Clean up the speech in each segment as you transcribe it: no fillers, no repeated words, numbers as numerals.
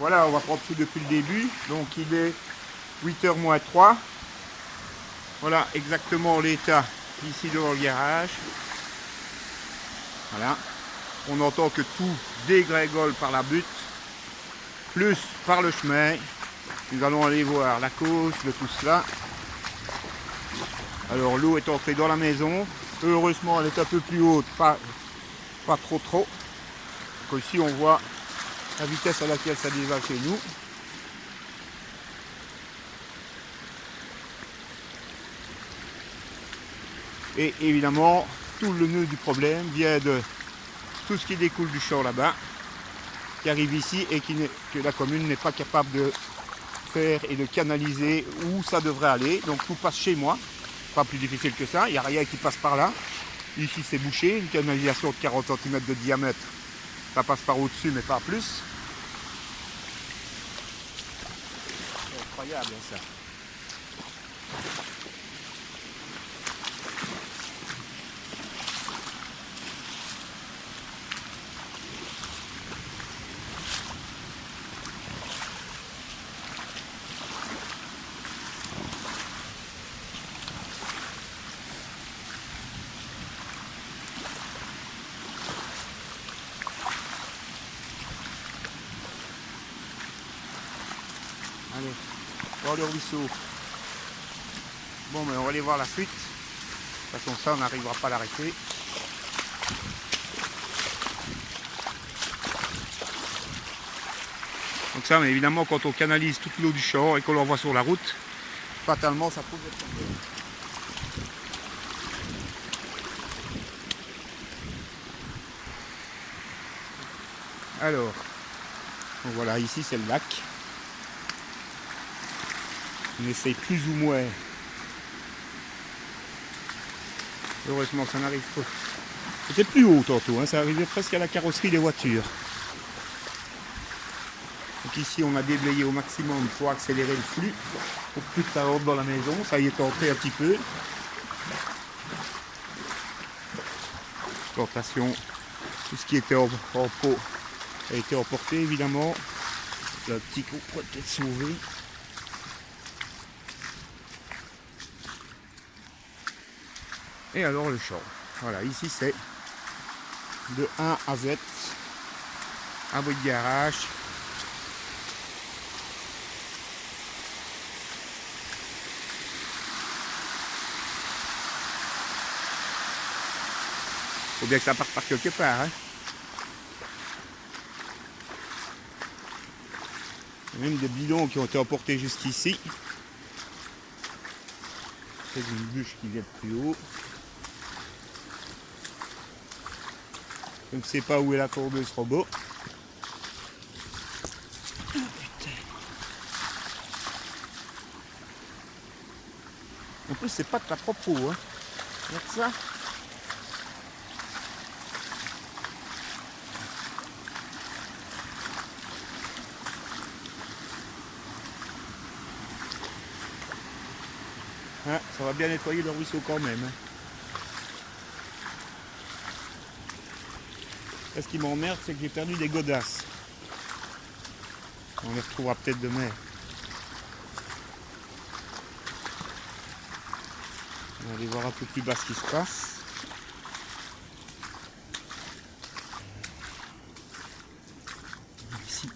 Voilà, on va prendre tout depuis le début. Donc il est 8h moins 3. Voilà exactement l'état ici devant le garage. Voilà. On entend que tout dégrégole par la butte, plus par le chemin. Nous allons aller voir la cause de tout cela. Alors l'eau est entrée dans la maison. Heureusement elle est un peu plus haute, pas trop. Donc ici on voit la vitesse à laquelle ça dévale chez nous. Et évidemment, tout le nœud du problème vient de tout ce qui découle du champ là-bas, qui arrive ici et que la commune n'est pas capable de faire et de canaliser où ça devrait aller. Donc tout passe chez moi, pas plus difficile que ça, il n'y a rien qui passe par là. Ici c'est bouché, une canalisation de 40 cm de diamètre, ça passe par au-dessus mais pas plus. C'est incroyable ça. Allez, voir le ruisseau. Bon, mais on va aller voir la suite. De toute façon, ça, on n'arrivera pas à l'arrêter. Donc ça, mais évidemment, quand on canalise toute l'eau du champ et qu'on l'envoie sur la route, fatalement, ça trouve être tombé. Alors, donc voilà, ici, c'est le lac. On essaye plus ou moins. Heureusement, ça n'arrive pas. C'était plus haut tantôt, hein, ça arrivait presque à la carrosserie des voitures. Donc ici, on a déblayé au maximum pour accélérer le flux, pour plus que ça rentre dans la maison. Ça y est entré un petit peu. Plantation, tout ce qui était en pot a été emporté évidemment. Le petit coup pourrait peut-être sauver. Et alors le champ. Voilà, ici c'est de A à Z, abri de garage. Faut bien que ça parte par quelque part. Hein. Il y a même des bidons qui ont été emportés jusqu'ici. C'est une bûche qui vient de plus haut. Je ne sais pas où est la courbeuse robot. Oh, putain. En plus, c'est pas de ta propre eau. Hein. Regarde ça. Ah, ça va bien nettoyer le ruisseau quand même. Hein. Ce qui m'emmerde, c'est que j'ai perdu des godasses. On les retrouvera peut-être demain. On va aller voir un peu plus bas ce qui se passe. Ici.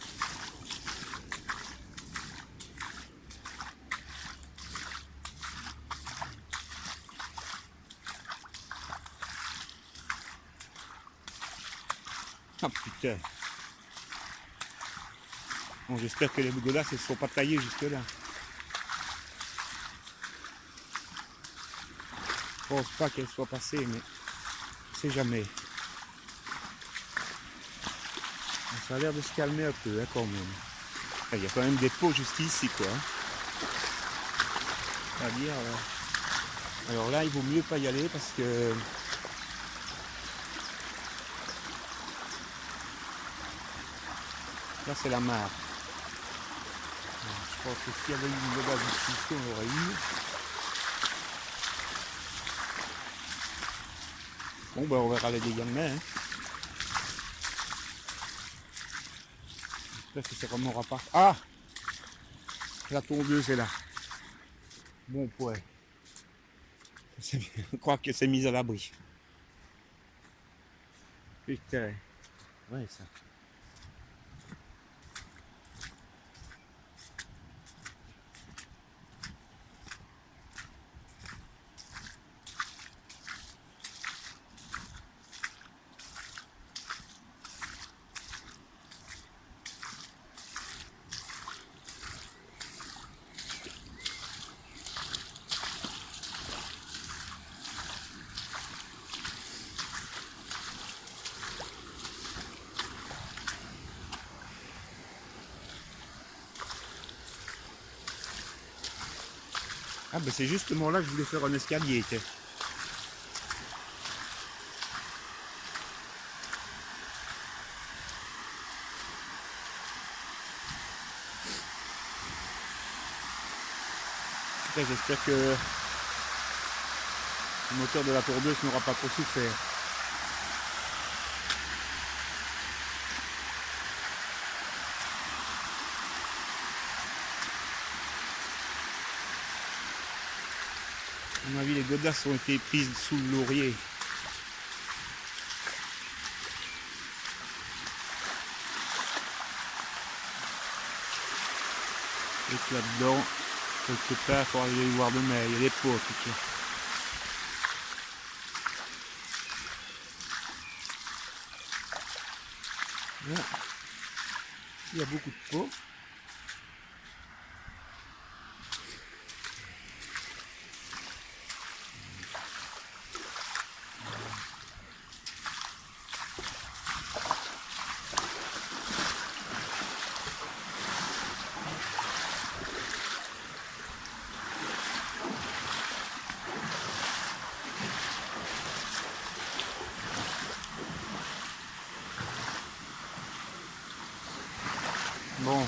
Ah putain. Bon, j'espère que les godasses ne sont pas taillées jusque là. Je pense pas qu'elles soient passées, mais on sait jamais. Ça a l'air de se calmer un peu hein, quand même. Il y a quand même des pots jusqu'ici quoi. C'est-à-dire, alors là il vaut mieux pas y aller parce que là c'est la mare. Je pense que s'il y avait eu une godasse jusqu'ici on l'aurait eu. Bon ben on verra les dégâts demain. Hein. J'espère que ça ne remontera pas. Ah, la tondeuse est là. Bon point. Je crois que c'est mis à l'abri. Putain. Ouais, ça. Ah ben c'est justement là que je voulais faire un escalier. Tiens. J'espère que le moteur de la tondeuse n'aura pas trop souffert. À mon avis, les godasses ont été prises sous le laurier. Et là-dedans, quelque part, il faut aller voir demain. Il y a des pots, tout ça. Là, il y a beaucoup de pots. Bon.